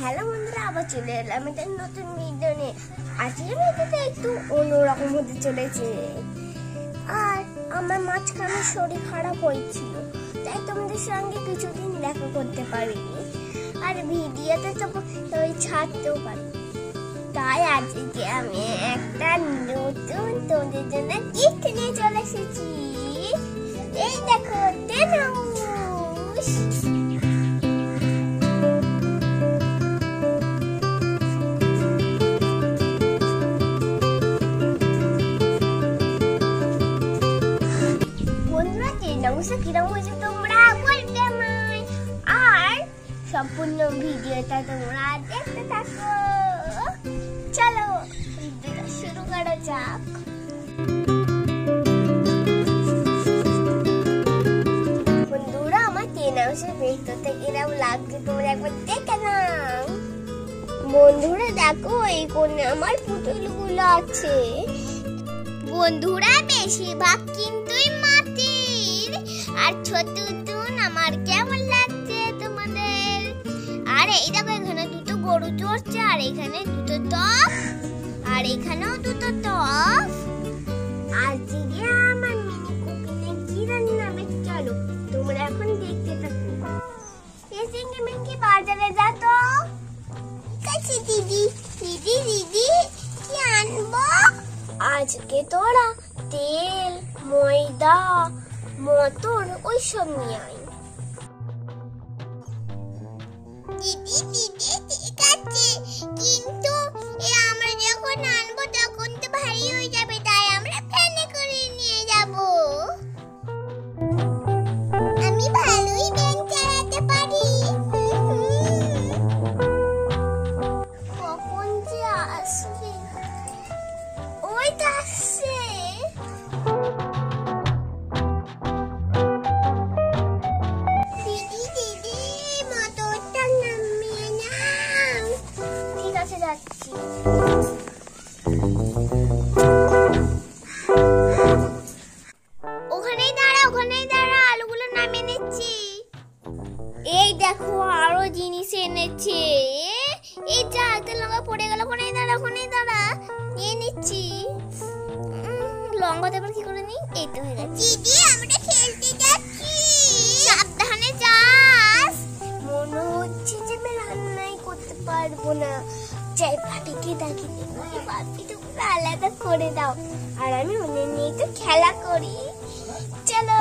Hello বন্ধুরা, আবার চলে এলাম একটা নতুন ভিডিও নিয়ে। আজকের ভিডিওতে একটু অন্যরকম হতে চলেছে। আর আমার মাঝখানে শরীর খারাপ হয়েছিল, তাই তোমাদের সঙ্গে কিছুদিন দেখা করতে পারিনি, আর ভিডিওতে তো ওই ছাড়তেও পারি। তাই আজকে আমি একটা নতুন তোমাদের জন্য গিফট নিয়ে চলে এসেছি। এই দেখো, টেনুস। কিরকম হয়েছে তোমরা বলবে আমায়, আর সম্পূর্ণ ভিডিওটা তোমরা দেখতে থাকো। চলো ভিডিওটা শুরু করা যাক। বন্ধুরা, আমার টেনাউসের ভেতরটা কিরকম লাগছে তোমরা একবার দেখে নাও। বন্ধুরা দেখো, এই কোণে আমার পুতুলগুলো আছে। বন্ধুরা, বেশিরভাগ কিন্তুই মাটির। আর ছোট আমার কেমন লাগছে তোমাদের? আর এই দেখো, এখানে দুটো গরু চড়ছে, আর এখানে দুটো টপ, আর এখানেও দুটো টপ। আজকে আমার মিনি কুকিনে কি রান্না হবে চলো তোমরা এখন দেখতে থাকো। এসিঙ্গি মিঙ্কি বাজারে যা তো। কাছে দিদি দিদি দিদি কি আনবো? আজকে তোরা তেল, ময়দা, মটর ওইসব নিয়ে আয়। দিদি দিদি ঠিক আছে, কিন্তু আমরা যখন আনবো তখন তো ভারী হয়ে যাবে, তাই আমরা ভ্যানে করে নিয়ে যাব। আমি ভালোই ভ্যান চালাতে পারি। কখন যে আসবে? ওই তো আসছে। ওখানেই দাঁড়া, আলুগুলো নামিয়ে নিচ্ছি। এই দেখো, আরো জিনিস এনেছে। এই যা, লঙ্কা পড়ে গেল। ওখানেই দাঁড়া, নিয়ে নিচ্ছি। লঙ্কা দেবার কি করে নি? এই তো হয়ে গেছে। দিদি, আমরা খেলতে যাচ্ছি, সাবধানে যাস। মনে হচ্ছে যে আমি রান্নাই করতে পারবো না। যাই ভাবিকে ডাকি, ভাবি তুমি আলাদা করে দাও, আর আমি ওদের নিয়ে একটু খেলা করি। চলো।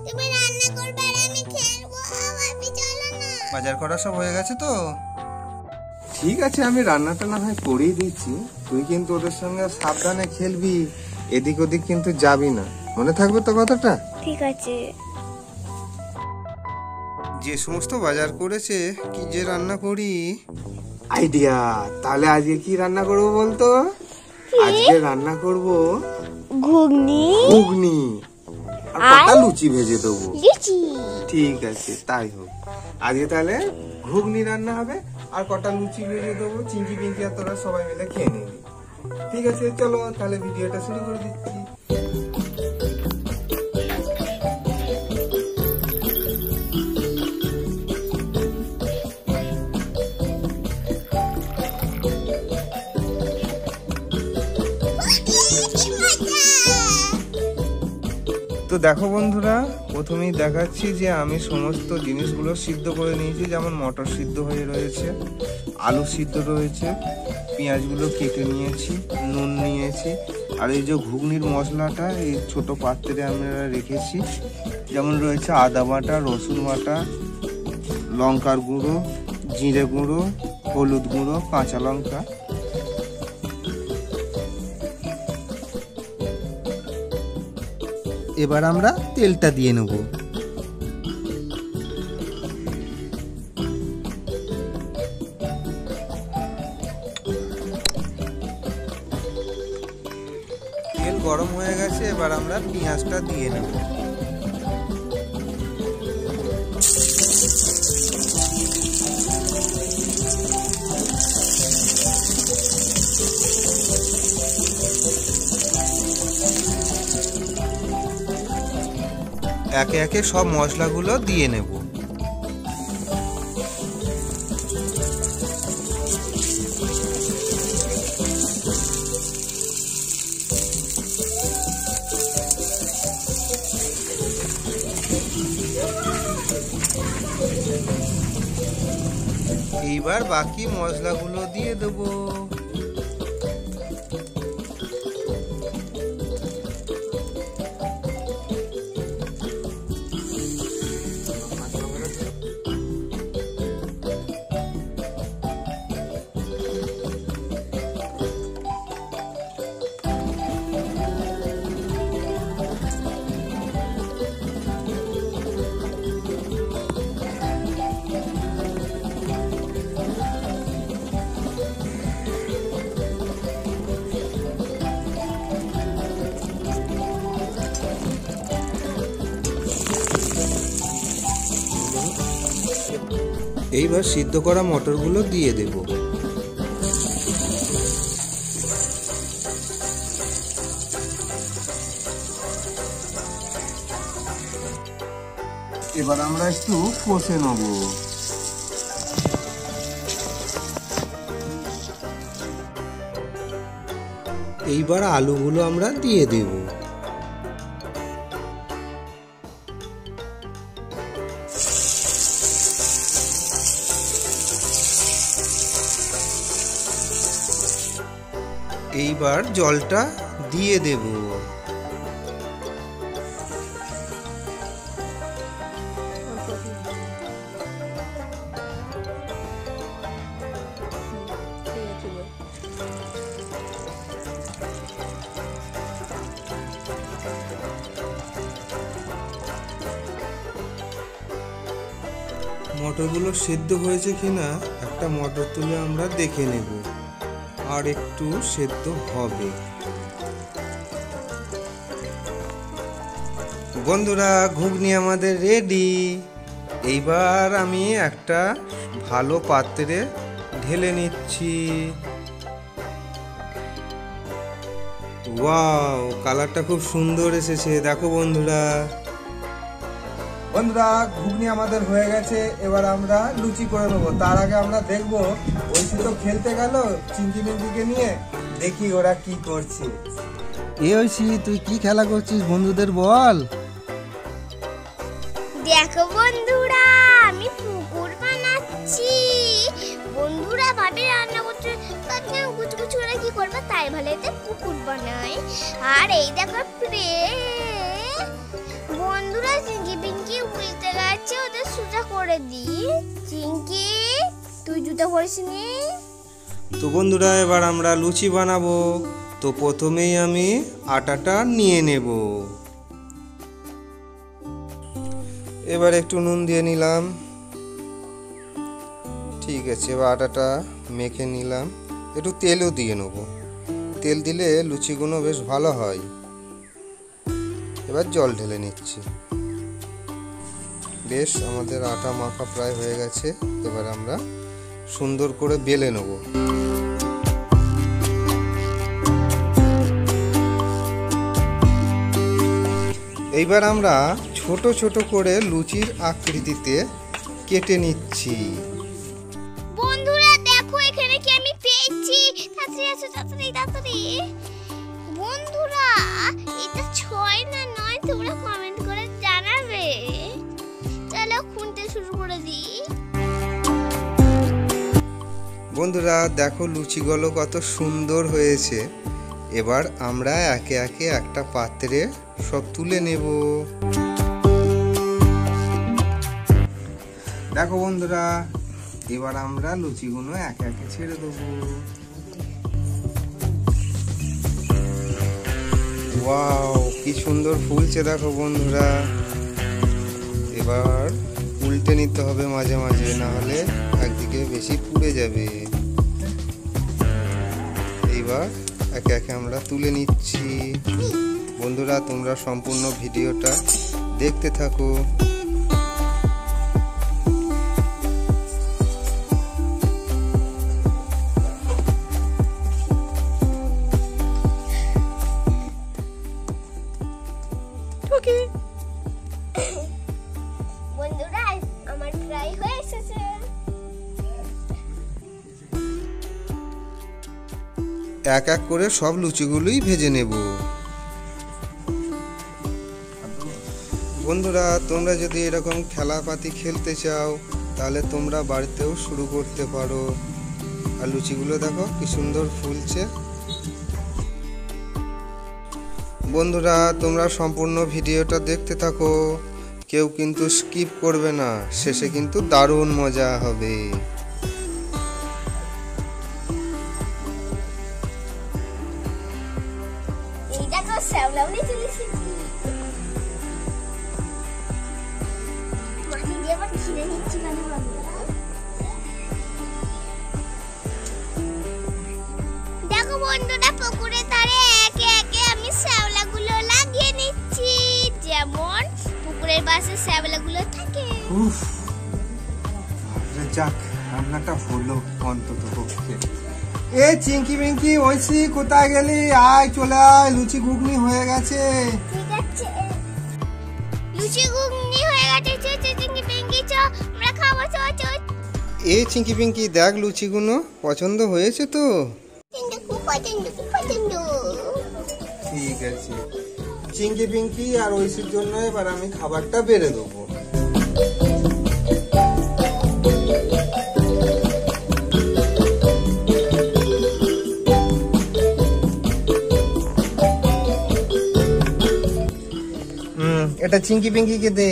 তুমি রান্না করবে আর আমি খেলবো। বাজার করা সব হয়ে গেছে তো? ঠিক আছে, আমি রান্নাটা না হয় করেই দিচ্ছি। তুই কিন্তু ওদের সঙ্গে সাবধানে খেলবি, এদিক ওদিক কিন্তু যাবি না। মনে থাকবে তো কথাটা? ঠিক আছে। যে সমস্ত বাজার করেছে, কি যে রান্না করি। আইডিয়া! তাহলে আজকে কি রান্না করব বলতো? আজকে রান্না করব ঘুগনি। আর কটা লুচি ভেজে দেবো। ঠিক আছে, তাই হোক। আজকে তাহলে ঘুগনি রান্না হবে, আর কটা লুচি ভেজে দেবো। চিংকি পিঙ্কি আর তোরা সবাই মিলে খেয়ে নিবি। ঠিক আছে, চলো তাহলে ভিডিওটা শুরু করে দিচ্ছি। তো দেখো বন্ধুরা, প্রথমেই দেখাচ্ছি যে আমি সমস্ত জিনিসগুলো সিদ্ধ করে নিয়েছি। যেমন মটর সিদ্ধ হয়ে রয়েছে, আলু সিদ্ধ রয়েছে, পেঁয়াজগুলো কেটে নিয়েছি, নুন নিয়েছি, আর এই যে ঘুগনির মশলাটা এই ছোট পাত্রে আমরা রেখেছি। যেমন রয়েছে আদা বাটা, রসুন বাটা, লঙ্কার গুঁড়ো, জিরে গুঁড়ো, হলুদ গুঁড়ো, কাঁচা লঙ্কা। এবার আমরা তেলটা দিয়ে নেব। তেল গরম হয়ে গেছে, এবার আমরা পেঁয়াজটা দিয়ে নেব। একে একে সব মশলাগুলো দিয়ে নেব। এইবার বাকি মশলাগুলো দিয়ে দেবো। এইবার সিদ্ধ করা মটরগুলো দিয়ে দেব। এবার আমরা একটু কষে নেব। এইবার আলুগুলো আমরা দিয়ে দেব। এইবার জলটা দিয়ে দেব। মটরগুলো সিদ্ধ হয়েছে কিনা একটা মটর তুলে আমরা দেখে নেব। আর একটু সেদ্ধ হবে। বন্ধুরা, ঘুগনি আমাদের রেডি। এইবার আমি একটা ভালো পাত্রে ঢেলে নিচ্ছি। ওয়াও, কালারটা খুব সুন্দর এসেছে। দেখো বন্ধুরা, ঘুগনি আমাদের হয়ে গেছে। এবার আমরা লুচি করে নেবো। তার আগে আমরা দেখবো ঐশী তো খেলতে গেল চিংকি মিংকিকে নিয়ে, দেখি ওরা কি করছে। ঐশী, তুই কি খেলা করছিস বন্ধুদের বল। দেখো বন্ধুরা, আমি পুকুর বানাচ্ছি। বন্ধুরা ভাবে রান্না করছে, তাকে কুচকুচু করে কি করবে, তাই ভালো পুকুর বানায়। আর এই দেখো বন্ধুরা, চিংকি পিঙ্কি উল্টে গেছে, ওদের সোজা করে দি। চিংকি, তুই জুতো পরিসনি? তো বন্ধুরা, এবার আমরা লুচি বানাবো। তো প্রথমেই আমি আটাটা নিয়ে নেব। এবার একটু নুন দিয়ে নিলাম। ঠিক আছে, এবার আটাটা মেখে নিলাম। একটু তেলও দিয়ে নেব। তেল দিলে লুচিগুলো বেশ ভালো হয়। এবার জল ঢেলে নিচ্ছি। বেশ, আমাদের আটা মাখা প্রায় হয়ে গেছে। এবার আমরা সুন্দর করে বেলে নেব। এইবার আমরা ছোট ছোট করে লুচির আকৃতিতে কেটে নিচ্ছি। বন্ধুরা দেখো, এখানে কি আমি পেয়েছি। তাড়াতাড়ি আসো, তাড়াতাড়ি তাড়াতাড়ি। বন্ধুরা, এটা 6 না 9 তোমরা কমেন্ট করে জানাবে। চলো খুনতে শুরু করে দিই। বন্ধুরা দেখো, লুচিগুলো কত সুন্দর হয়েছে। এবার আমরা একে একে একটা পাত্রে সব তুলে নেব। দেখো বন্ধুরা, এবার আমরা লুচিগুলো একে একে ছেড়ে দেবো। ওয়াও, কি সুন্দর ফুলছে দেখো বন্ধুরা। এবার উল্টে নিতে হবে মাঝে মাঝে, না হলে একদিকে বেশি পুড়ে যাবে। এইবার একে একে আমরা তুলে নিচ্ছি। বন্ধুরা, তোমরা সম্পূর্ণ ভিডিওটা দেখতে থাকো। বন্ধুরা আমার ফ্রাই হয়ে এসেছে। এক এক করে সব লুচিগুলোই ভেজে নেব। বন্ধুরা তোমরা যদি এরকম খেলাপাতি খেলতে চাও তাহলে তোমরা বাড়িতেও শুরু করতে পারো। আর লুচিগুলো দেখো কি সুন্দর ফুলছে। বন্ধুরা তোমরা সম্পূর্ণ ভিডিওটা দেখতে থাকো, কেউ কিন্তু স্কিপ করবে না, শেষে কিন্তু দারুণ মজা হবে। এইটা তো শ্যাওলাউলি চলেছে, মাটি দিয়ে আবার ঘিরে নিচ্ছি কেন বন্ধুরা? দেখো বন্ধুরা পুকুরের ধারে একে একে আমি শ্যাওলাগুলো লাগিয়ে নিচ্ছি, যেমন পুকুরের পাশে শ্যাওলাগুলো থাকে। যাক রান্নাটা হলো অন্তত পক্ষে। এ চিঙ্কি মিঙ্কি ওইসি কোথায় গেলি? আয় চলে আয়, লুচি ঘুগনি হয়ে গেছে। ঠিক আছে, লুচি ঘুগনি হয়ে গেছে। চিঙ্কি পিঙ্কি চ আমরা খাবো, চ চ। এ চিঙ্কি পিঙ্কি দেখ লুচিগুলো পছন্দ হয়েছে তো? খুব পছন্দ, খুব পছন্দ। ঠিক আছে, চিঙ্কি পিঙ্কি আর ঐশীর জন্য এবার আমি খাবারটা বেড়ে দেবো। এটা চিঙ্কি পিঙ্কিকে দে,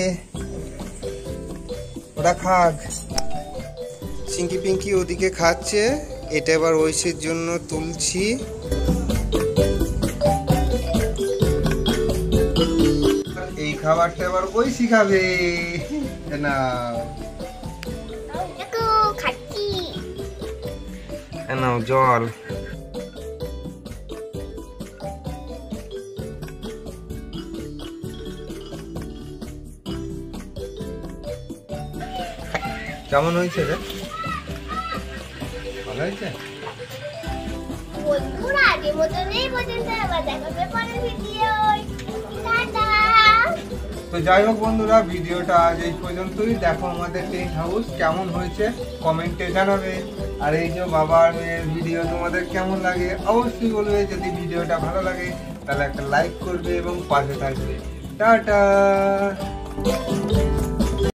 ওরা খাক। চিঙ্কি পিঙ্কি ওদিকে খাচ্ছে, এটা এবার ঐশীর জন্য তুলছি। এই খাবারটা এবার ঐশী খাবে। না খাচ্ছি, নাও জল। কেমন হয়েছে রে? ভালো হয়েছে? বন্ধুরা আগে মতন এই পর্যন্ত, আবার দেখা হবে পরের ভিডিও। টাটা। তো যাই হোক বন্ধুরা, ভিডিওটা আজ এই পর্যন্তই। দেখো আমাদের টেন্ট হাউস কেমন হয়েছে কমেন্টে জানাবে। আর এই যে বাবা আর মেয়ের ভিডিও তোমাদের কেমন লাগে অবশ্যই বলবে। যদি ভিডিওটা ভালো লাগে তাহলে একটা লাইক করবে এবং পাশে থাকবে। টাটা।